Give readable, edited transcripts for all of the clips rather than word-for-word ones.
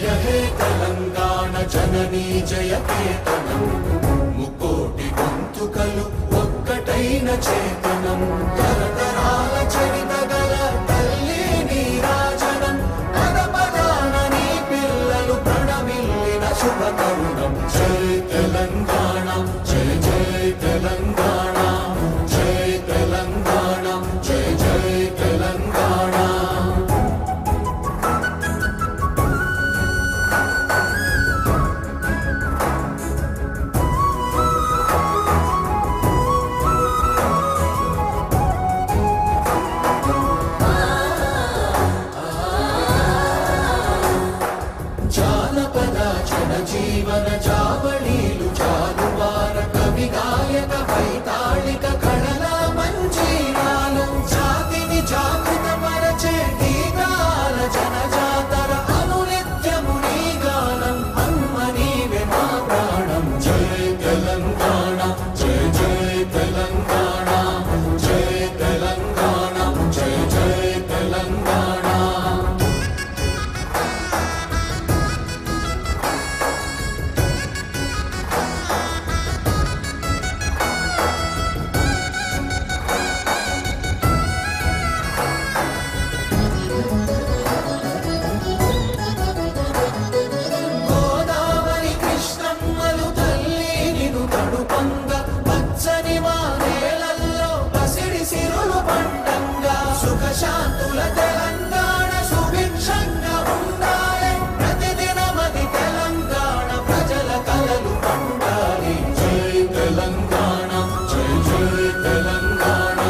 జయ హే తెలంగాణ జననీ జయ కేతనం ముకోటి గొంతుకలు ఒక్కటైన చేతనం తరతరాల చరిత గల తల్లి నీరాజనం పద పదాన నీ పిల్లలు ప్రణమిల్లిన శుభ తరుణం జయ తెలంగాణ జయ జయ తెలంగాణ జయ తెలంగాణ జయ జయ తెలంగాణ జీవన జావళీలు జాలువార కవి గాయక వైతాళిక కళల మంజీరాలు జాతిని జాగృత పరచే గీతాల జనజాతర అనునిత్యము నీ గానం అమ్మ నీవే మా ప్రాణం జయ తెలంగాణ జయ జయ తెలంగాణ జయ తెలంగాణ జయ జయ తెలంగాణ శాంతుల తెలంగాణ సుభిక్షంగా ఉండాలి ప్రతిదినమది తెలంగాణ ప్రజల కలలు పండాలి జై తెలంగాణ జై జై తెలంగాణ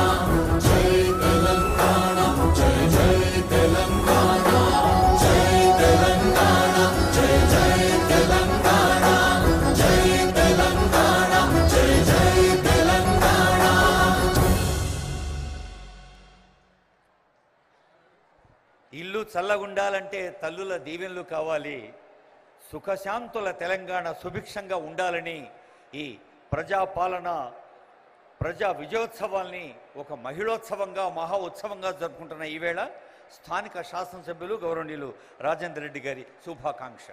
జై తెలంగాణ జై జై తెలంగాణ జై తెలంగాణ జై జై తెలంగాణ జై తెలంగాణ జై జై తెలంగాణ. ఇల్లు చల్లగుండాలంటే తల్లుల దీవెనలు కావాలి. సుఖశాంతుల తెలంగాణ సుభిక్షంగా ఉండాలని ఈ ప్రజాపాలన ప్రజా విజయోత్సవాల్ని ఒక మహిళోత్సవంగా మహా ఉత్సవంగా జరుపుకుంటున్న ఈవేళ స్థానిక శాసనసభ్యులు గౌరవనీయులు రాజేందర్ రెడ్డి గారి శుభాకాంక్ష.